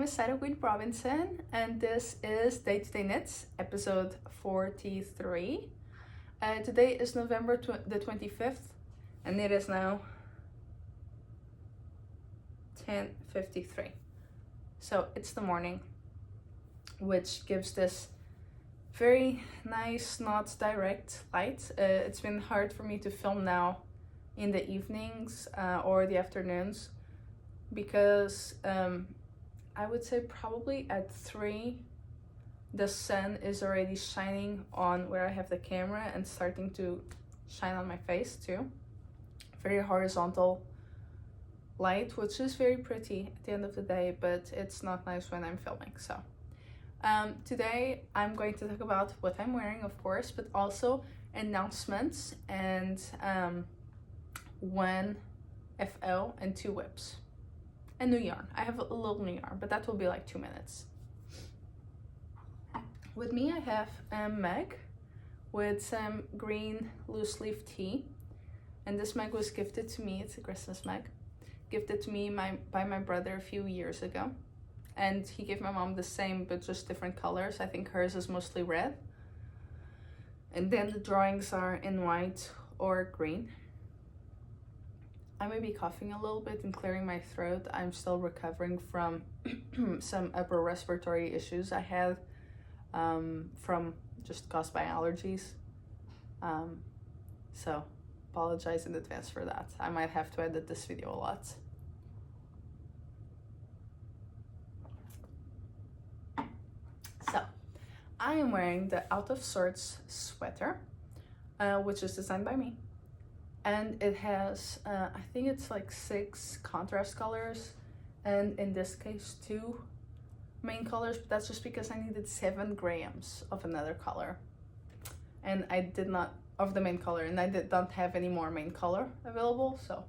is Sara Robinson, and this is Day to Day Knits, episode 43. Today is November the 25th, and it is now 10:53. So it's the morning, which gives this very nice, not direct light. It's been hard for me to film now in the evenings or the afternoons because I would say probably at 3 the sun is already shining on where I have the camera and starting to shine on my face too. Very horizontal light, which is very pretty at the end of the day, but it's not nice when I'm filming. So today I'm going to talk about what I'm wearing, of course, but also announcements and one FL and 2 whips. And new yarn. I have a little new yarn, but that will be like 2 minutes. With me I have a mug with some green loose leaf tea. And this mug was gifted to me, it's a Christmas mug. Gifted to me by my brother a few years ago. And he gave my mom the same, but just different colors. I think hers is mostly red. And then the drawings are in white or green. I may be coughing a little bit and clearing my throat. I'm still recovering from some upper respiratory issues I had from just caused by allergies. So apologize in advance for that. I might have to edit this video a lot. So I am wearing the Out of Sorts sweater, which is designed by me. And it has, I think it's like 6 contrast colors, and in this case 2 main colors, but that's just because I needed 7 grams of another color. And I did not, of the main color, and I did not have any more main color available, so.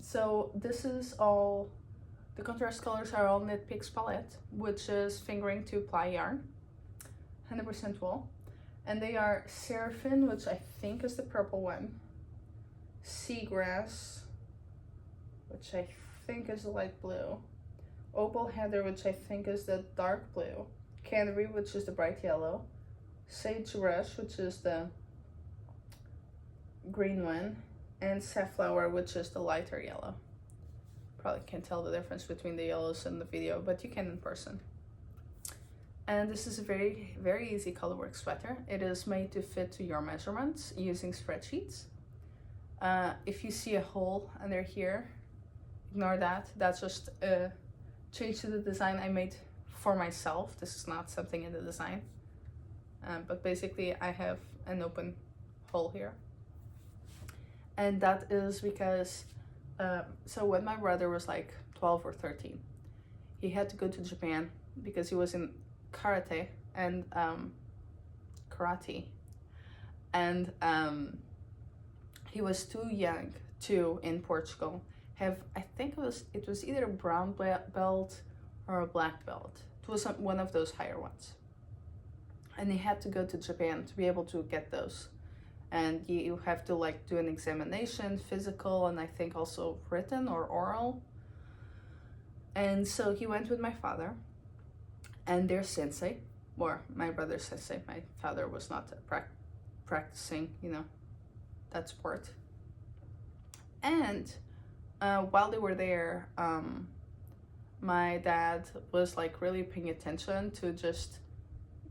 So this is all, the contrast colors are all Knit Picks palette, which is fingering 2-ply yarn, 100% wool. And they are Seraphim, which I think is the purple one, Seagrass, which I think is the light blue, Opal Heather, which I think is the dark blue, Canary, which is the bright yellow, Sage Rush, which is the green one, and Safflower, which is the lighter yellow. Probably can't tell the difference between the yellows in the video, but you can in person. And this is a very, very easy colorwork sweater. It is made to fit to your measurements using spreadsheets. If you see a hole under here, ignore that. That's just a change to the design I made for myself. This is not something in the design. But basically I have an open hole here. And that is because, so when my brother was like 12 or 13, he had to go to Japan because he was in karate and he was too young to, in Portugal, have, I think it was either a brown belt or a black belt. It was one of those higher ones, and he had to go to Japan to be able to get those. And you have to like do an examination, physical, and I think also written or oral. And so he went with my father and their sensei, or my brother's sensei. My father was not practicing, you know, that sport. And while they were there, my dad was like really paying attention to just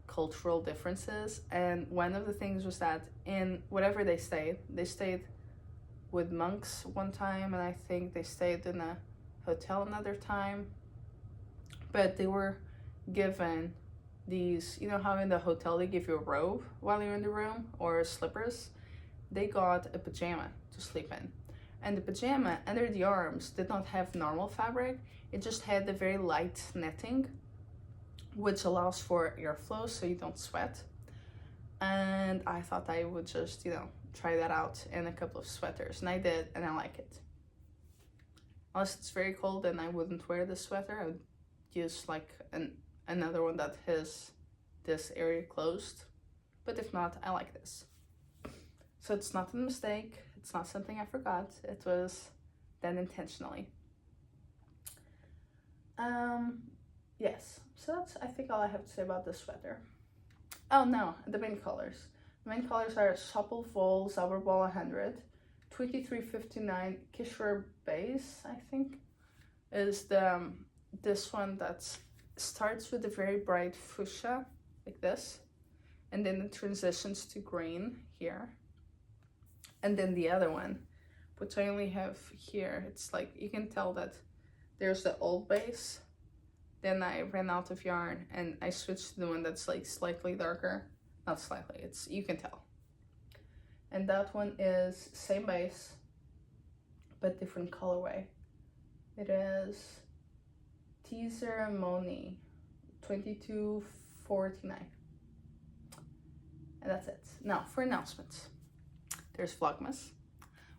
cultural differences. And one of the things was that in whatever they stayed with monks one time, and I think they stayed in a hotel another time. But they were given these, you know how in the hotel they give you a robe while you're in the room, or slippers? They got a pajama to sleep in, and the pajama under the arms did not have normal fabric. It just had the very light netting, which allows for airflow so you don't sweat. And I thought I would just, you know, try that out in a couple of sweaters, and I did, and I like it. Unless it's very cold, then I wouldn't wear this sweater. I would use like another one that has this area closed, but if not, I like this. So it's not a mistake, it's not something I forgot, it was done intentionally. Yes, so that's I think all I have to say about this sweater. Oh no, the main colors. The main colors are Schoppel-Wolle, Zauberball 100, 2359 Kichererbse, I think, is the this one that starts with a very bright fuchsia, like this, and then it transitions to green here. And then the other one, which I only have here, it's like, you can tell that there's the old base. Then I ran out of yarn and I switched to the one that's like slightly darker. Not slightly, it's, you can tell. And that one is same base, but different colorway. It is Teezeremonie 2249. And that's it. Now for announcements. There's Vlogmas,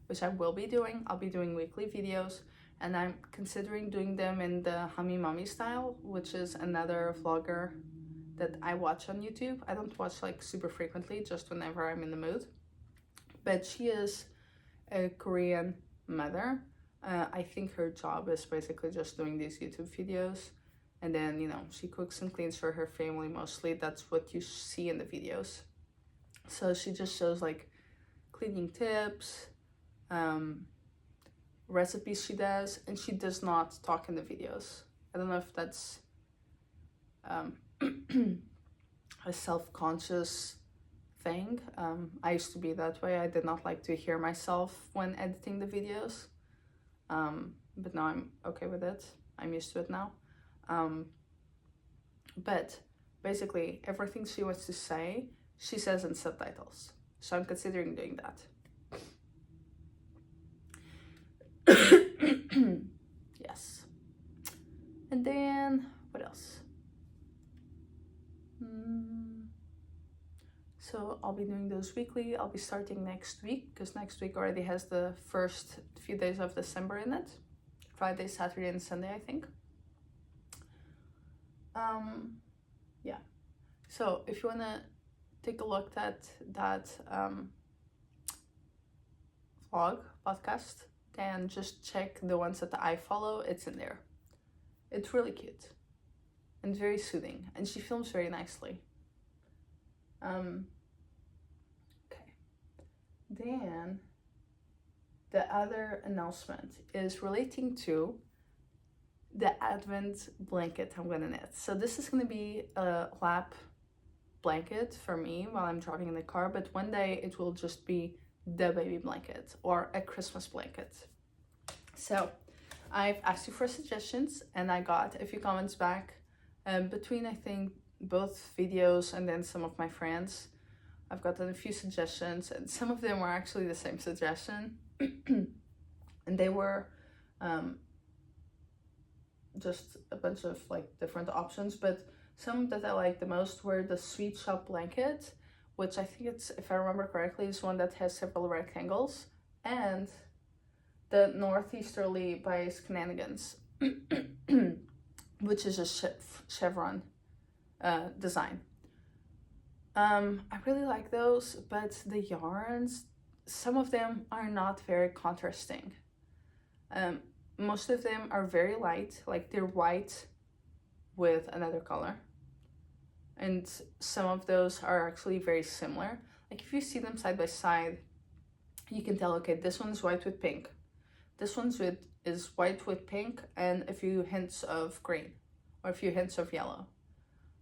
which I will be doing. I'll be doing weekly videos, and I'm considering doing them in the Hummy Mummy style, which is another vlogger that I watch on YouTube. I don't watch like super frequently, just whenever I'm in the mood. But she is a Korean mother. I think her job is basically just doing these YouTube videos. And then, you know, she cooks and cleans for her family mostly. That's what you see in the videos. So she just shows like cleaning tips, recipes she does, and she does not talk in the videos. I don't know if that's a self-conscious thing. I used to be that way. I did not like to hear myself when editing the videos, but now I'm okay with it. I'm used to it now. But basically everything she wants to say, she says in subtitles. So I'm considering doing that. Yes. And then, what else? So I'll be doing those weekly. I'll be starting next week, because next week already has the first few days of December in it. Friday, Saturday, and Sunday, I think. Yeah. So if you want to take a look at that vlog podcast, then just check the ones that I follow. It's in there. It's really cute and very soothing, and she films very nicely. Okay. Then the other announcement is relating to the Advent blanket I'm gonna knit. So this is gonna be a lap blanket for me while I'm driving in the car, but one day it will just be the baby blanket or a Christmas blanket. So I've asked you for suggestions, and I got a few comments back between, I think, both videos and then some of my friends. I've gotten a few suggestions, and some of them were actually the same suggestion. And they were just a bunch of like different options, but some that I liked the most were the Sweet Shop blanket, which I think it's, if I remember correctly, is one that has several rectangles, and the Northeasterly by Shenanigans, which is a chevron design. I really like those, but the yarns, some of them are not very contrasting. Most of them are very light, like they're white with another color. And some of those are actually very similar. Like if you see them side by side, you can tell, okay, this one's white with pink. This one's is white with pink and a few hints of green or a few hints of yellow.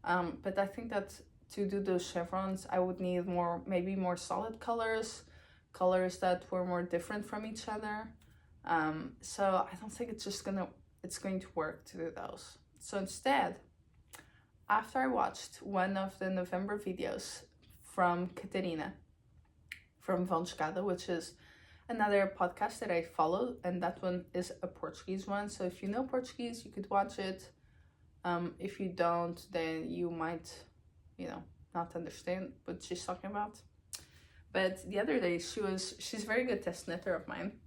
But I think that to do those chevrons, I would need maybe more solid colors that were more different from each other. So I don't think it's going to work to do those. So instead, after I watched one of the November videos from Catarina from Von Escada, which is another podcast that I follow, and that one is a Portuguese one. So if you know Portuguese, you could watch it. If you don't, then you might, not understand what she's talking about. But the other day, she's a very good test knitter of mine.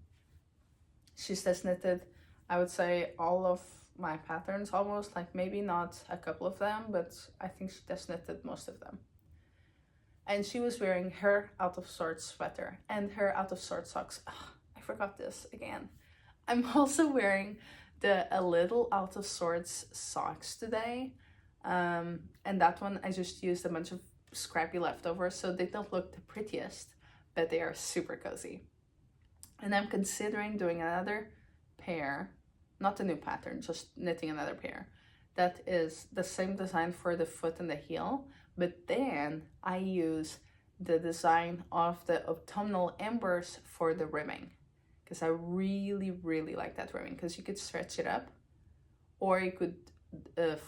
She's test knitted, I would say, all of my patterns almost, like maybe not a couple of them, but I think she test knitted most of them. And she was wearing her out of sorts sweater and her out of sorts socks. Oh, I forgot this again. I'm also wearing a little out of sorts socks today. And that one I just used a bunch of scrappy leftovers, so they don't look the prettiest, but they are super cozy. And I'm considering doing another pair, not a new pattern, just knitting another pair that is the same design for the foot and the heel, but then I use the design of the autumnal embers for the ribbing, because I really, really like that ribbing, because you could stretch it up, or you could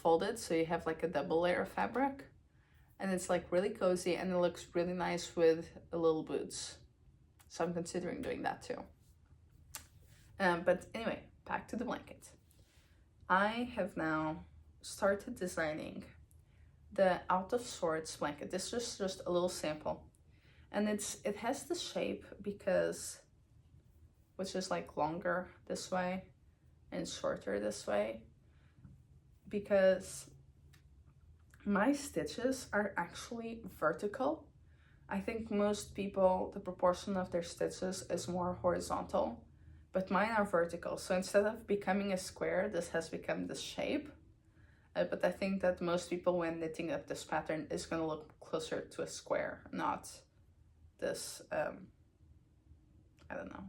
fold it so you have like a double layer of fabric, and it's like really cozy and it looks really nice with little boots. So I'm considering doing that too. But anyway, back to the blanket. I have now started designing the out of sorts blanket. This is just a little sample, and it has the shape because, which is like longer this way and shorter this way, because my stitches are actually vertical. I think most people, the proportion of their stitches is more horizontal, but mine are vertical. So instead of becoming a square, this has become this shape. But I think that most people, when knitting up this pattern, is going to look closer to a square, not this, I don't know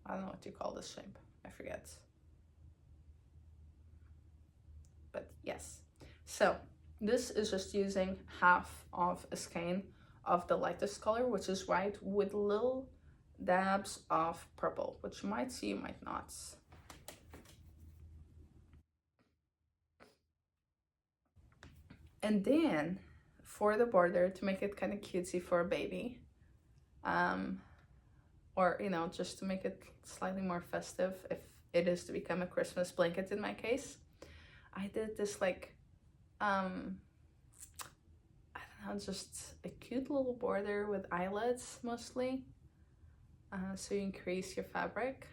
what you call this shape. I forget. But yes. So this is just using half of a skein of the lightest color, which is white, with little dabs of purple, which you might see, you might not. And then for the border, to make it kind of cutesy for a baby, or, you know, just to make it slightly more festive, if it is to become a Christmas blanket in my case, I did this like, I don't know, just a cute little border with eyelets mostly, so you increase your fabric.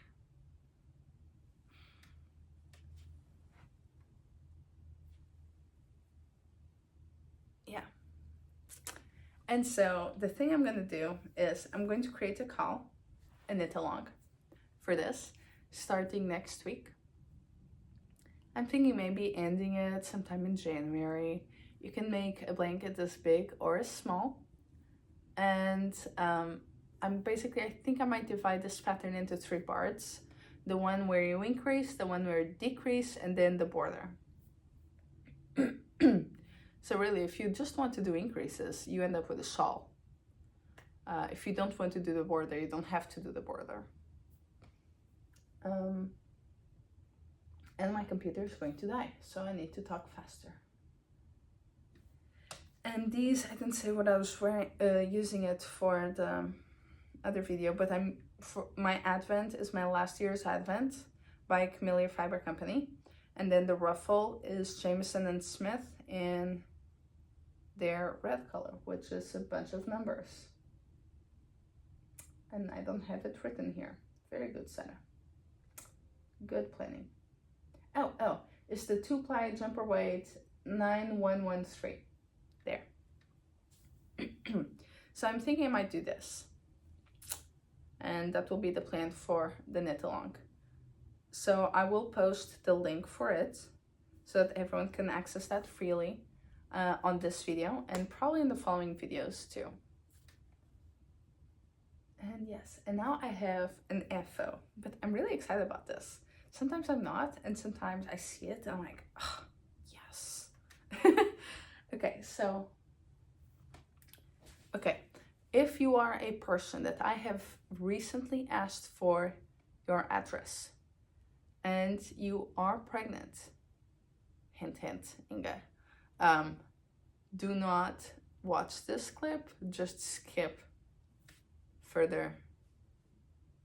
Yeah. And so the thing I'm going to do is I'm going to create a call, a knit along for this, starting next week. I'm thinking maybe ending it sometime in January. You can make a blanket this big or as small. And I think I might divide this pattern into 3 parts. The one where you increase, the one where you decrease, and then the border. So really, if you just want to do increases, you end up with a shawl. If you don't want to do the border, you don't have to do the border. And my computer is going to die, so I need to talk faster. And these, I didn't say what I was using it for the other video, but for my Advent is my last year's Advent by Camellia Fiber Company. And then the ruffle is Jameson and Smith in their red color, which is a bunch of numbers. And I don't have it written here. Very good, Sara. Good planning. Oh, it's the 2-ply jumper weight 9113. There. So I'm thinking I might do this. And that will be the plan for the knit along. So I will post the link for it so that everyone can access that freely on this video and probably in the following videos too. And yes, and now I have an FO, but I'm really excited about this. Sometimes I'm not, and sometimes I see it and I'm like, oh, yes. Okay, so, if you are a person that I have recently asked for your address and you are pregnant, hint, hint, Inga, do not watch this clip, just skip further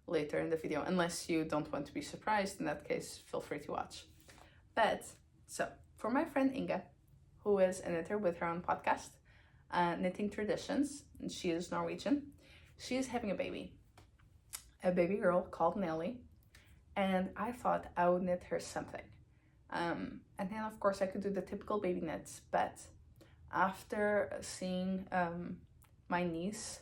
later in the video, unless you don't want to be surprised. In that case, feel free to watch. But so for my friend Inga, who is a knitter with her own podcast, Knitting Traditions, and she is Norwegian, she is having a baby girl called Nelly, and I thought I would knit her something. And then of course I could do the typical baby knits, but after seeing my niece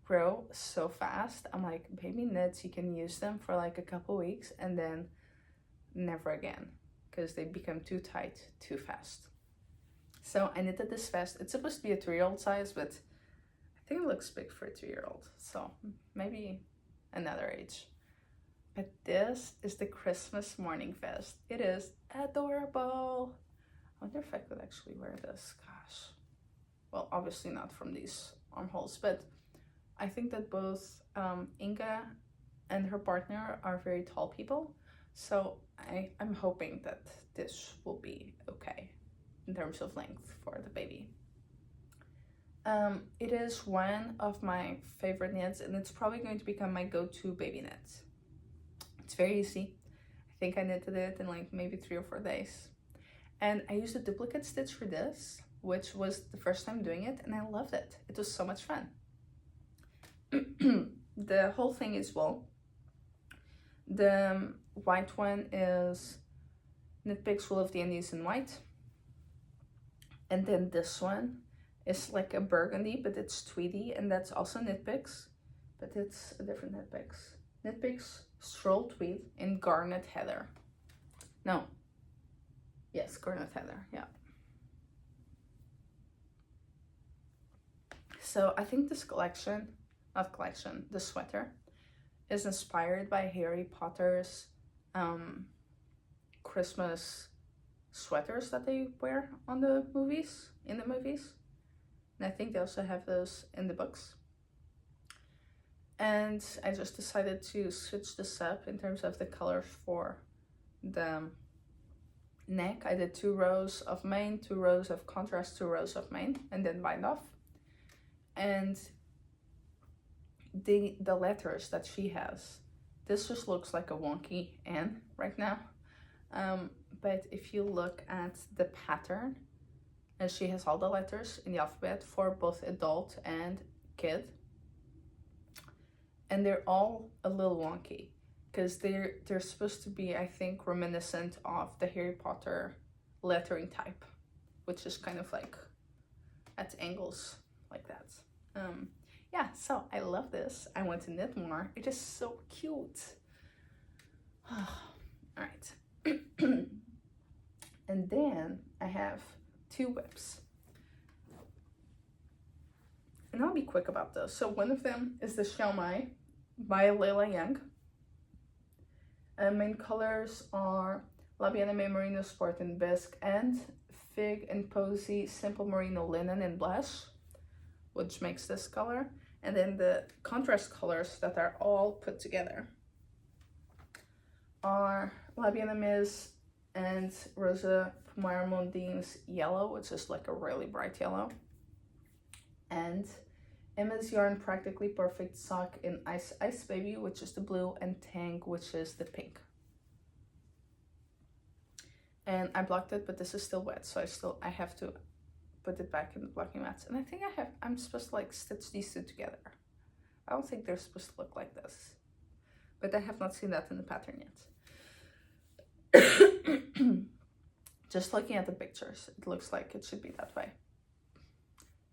grow so fast, I'm like, baby knits, you can use them for like a couple weeks and then never again, because they become too tight too fast. So I knitted this vest. It's supposed to be a 3-year-old size, but I think it looks big for a 2-year-old. So maybe another age. But this is the Christmas morning vest. It is adorable. I wonder if I could actually wear this. Gosh. Well, obviously not from these armholes, but I think that both Inga and her partner are very tall people. So I'm hoping that this will be okay in terms of length for the baby. It is one of my favorite knits, and it's probably going to become my go-to baby knit. It's very easy. I think I knitted it in like maybe 3 or 4 days. And I used a duplicate stitch for this, which was the first time doing it, and I loved it. It was so much fun. The whole thing is wool. The white one is Knit Picks Wool of the Indies in white. And then this one is like a burgundy, but it's tweedy, and that's also Knit Picks, but it's a different Knit Picks. Knit Picks Stroll Tweed in Garnet Heather. No. Yes, Garnet Heather, yeah. So I think this collection, the sweater, is inspired by Harry Potter's Christmas sweaters that they wear in the movies. And I think they also have those in the books. And I just decided to switch this up in terms of the colors for the neck. I did 2 rows of main, 2 rows of contrast, 2 rows of main, and then bind off. And the letters that she has, this just looks like a wonky N right now. But if you look at the pattern, and she has all the letters in the alphabet for both adult and kid, and they're all a little wonky because they're supposed to be, I think, reminiscent of the Harry Potter lettering type, which is kind of like at angles like that. Yeah, so I love this. I want to knit more. It is so cute. All right. And then I have 2 whips. And I'll be quick about those. So one of them is the Xiao by Layla Young. Main colors are Aimée Merino Sport and Bisque, and Fig and Posy Simple Merino Linen and Blush, which makes this color. And then the contrast colors that are all put together are Aimée and Rosa Pomar Mondim's yellow, which is like a really bright yellow, and Aimée Yarn Practically Perfect Sock in Ice Baby, which is the blue, and Tang, which is the pink. And I blocked it, but this is still wet, so I have to put it back in the blocking mats. And I think I'm supposed to like stitch these 2 together. I don't think they're supposed to look like this, but I have not seen that in the pattern yet. Just looking at the pictures, it looks like it should be that way.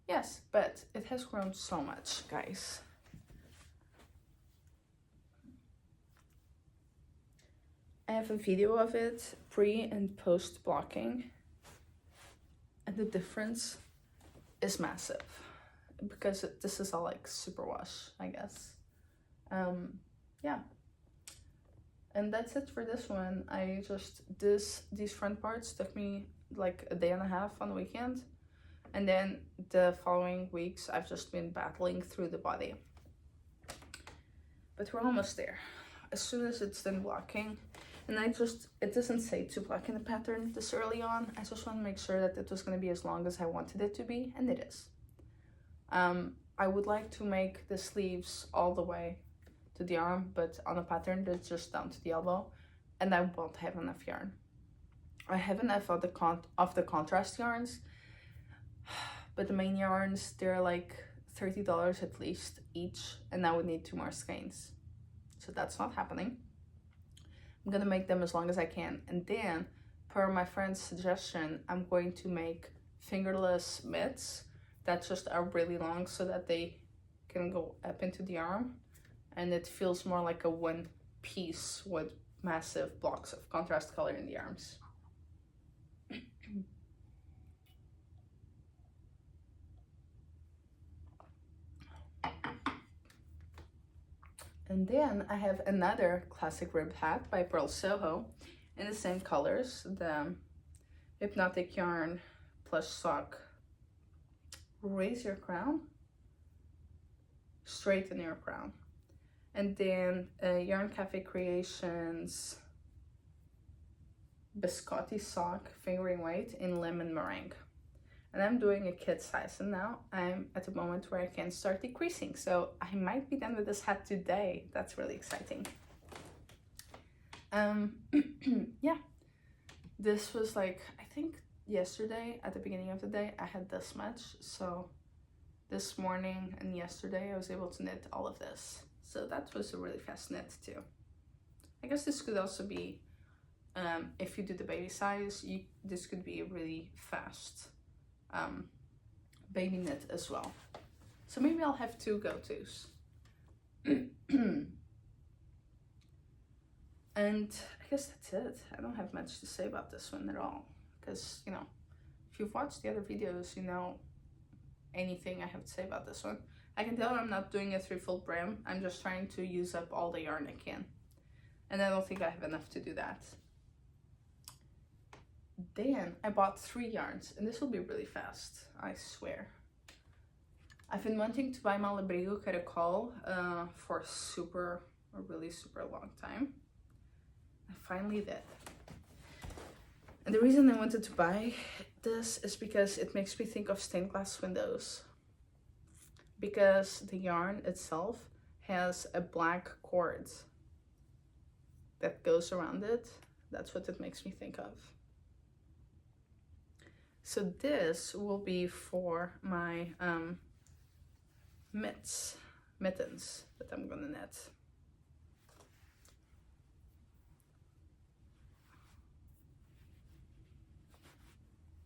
Yes, but it has grown so much, guys. I have a video of it, pre and post blocking, and the difference is massive because this is all like superwash, I guess. Yeah. And that's it for this one. These front parts took me like a day and a half on the weekend. And then the following weeks, I've just been battling through the body. But we're almost there. As soon as it's done blocking, and it doesn't say to block in the pattern this early on. I just want to make sure that it was going to be as long as I wanted it to be, and it is. I would like to make the sleeves all the way to the arm, but on a pattern that's just down to the elbow, and I won't have enough yarn. I have enough of the contrast yarns, but the main yarns, they're like $30 at least each, and I would need 2 more skeins, so that's not happening. I'm gonna make them as long as I can, and then per my friend's suggestion, I'm going to make fingerless mitts that just are really long so that they can go up into the arm, and it feels more like a one piece with massive blocks of contrast color in the arms. And then I have another classic ribbed hat by Purl Soho in the same colors, the Hypnotic Yarn Plush Sock Raise Your Crown, Straighten Your Crown. And then Yarn Cafe Creations Biscotti Sock Fingering Weight in Lemon Meringue. And I'm doing a kid size, and now I'm at the moment where I can start decreasing. So I might be done with this hat today. That's really exciting. Yeah, this was like, I think yesterday at the beginning of the day I had this much. So this morning and yesterday I was able to knit all of this. So that was a really fast knit too. I guess this could also be, if you do the baby size, this could be a really fast baby knit as well. So maybe I'll have two go-tos. And I guess that's it. I don't have much to say about this one at all, because, you know, if you've watched the other videos, you know anything I have to say about this one. I can tell I'm not doing a 3-fold brim. I'm just trying to use up all the yarn I can, and I don't think I have enough to do that. Then I bought 3 yarns, and this will be really fast, I swear. I've been wanting to buy my Abrigo Caracol for a really super long time. I finally did. And the reason I wanted to buy this is because it makes me think of stained glass windows. Because the yarn itself has a black cord that goes around it. That's what it makes me think of. So this will be for my mittens that I'm gonna knit.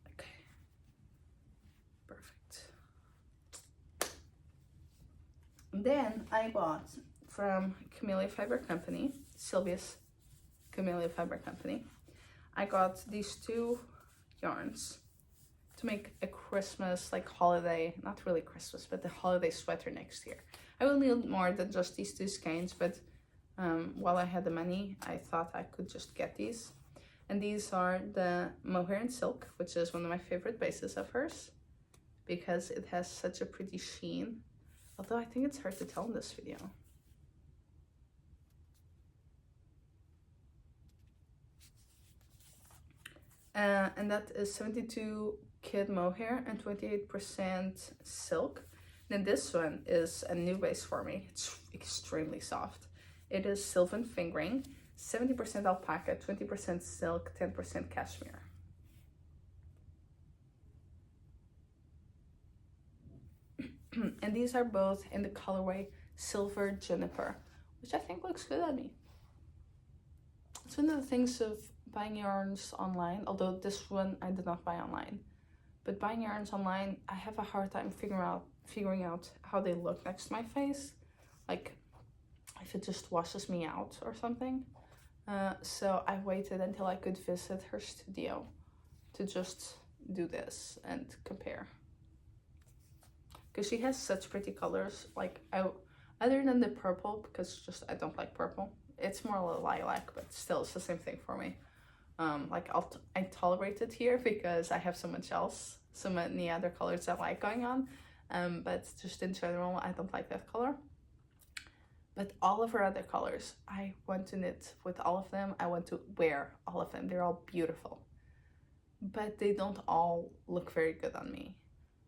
Okay, perfect. Then I bought from Camellia Fiber Company, Sylvia's Camellia Fiber Company, I got these 2 yarns to make a Christmas, like holiday, not really Christmas, but the holiday sweater next year. I will need more than just these 2 skeins, but while I had the money, I thought I could just get these. And these are the Mohair and Silk, which is one of my favorite bases of hers, because it has such a pretty sheen. Although I think it's hard to tell in this video. And that is 72 kid mohair and 28% silk. Then this one is a new base for me. It's extremely soft. It is Sylvan Fingering, 70% alpaca, 20% silk, 10% cashmere. And these are both in the colorway Silver Juniper, which I think looks good on me. It's one of the things of buying yarns online, although this one I did not buy online. But buying yarns online, I have a hard time figuring out how they look next to my face. Like, if it just washes me out or something. So I waited until I could visit her studio to just do this and compare. Because she has such pretty colors, like, other than the purple, because just I don't like purple. It's more like lilac, but still it's the same thing for me. Like I tolerate it here because I have so much else, so many other colors I like going on. But just in general, I don't like that color. But all of her other colors, I want to knit with all of them. I want to wear all of them. They're all beautiful. But they don't all look very good on me.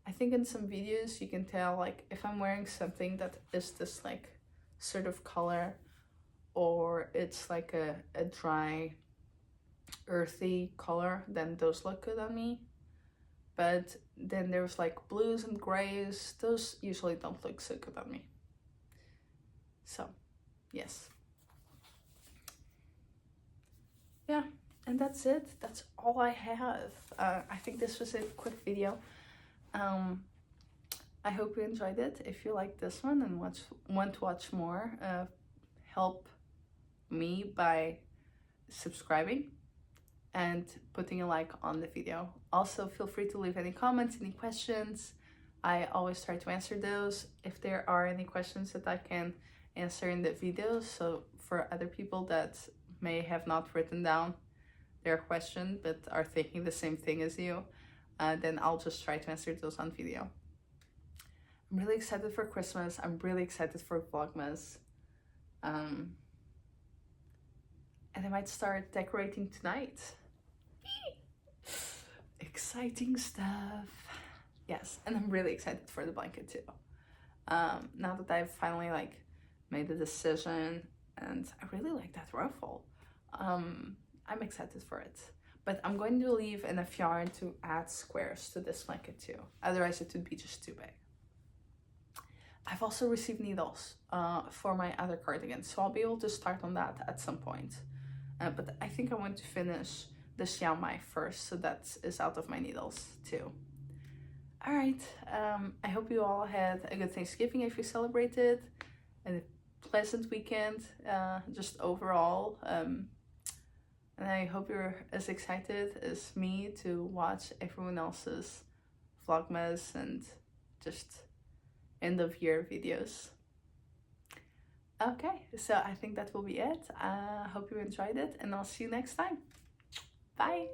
I think in some videos you can tell, like, if I'm wearing something that is this like sort of color, or it's like a dry earthy color, then those look good on me. But then there's like blues and grays, those usually don't look so good on me. So yes, yeah, and that's it. That's all I have. I think this was a quick video. I hope you enjoyed it. If you like this one and want to watch more, help me by subscribing and putting a like on the video. Also, feel free to leave any comments, any questions. I always try to answer those. If there are any questions that I can answer in the video, so for other people that may have not written down their question but are thinking the same thing as you, then I'll just try to answer those on video. I'm really excited for Christmas. I'm really excited for Vlogmas. And I might start decorating tonight. Exciting stuff. Yes, and I'm really excited for the blanket too. Now that I've finally like made the decision, and I really like that ruffle. I'm excited for it. But I'm going to leave enough yarn to add squares to this blanket too. Otherwise it would be just too big. I've also received needles for my other cardigan, so I'll be able to start on that at some point. But I think I want to finish the Xiao first, so that is out of my needles too. All right, I hope you all had a good Thanksgiving if you celebrated, and a pleasant weekend, just overall. And I hope you're as excited as me to watch everyone else's Vlogmas and just end of year videos. Okay, so I think that will be it. I hope you enjoyed it, and I'll see you next time. Bye!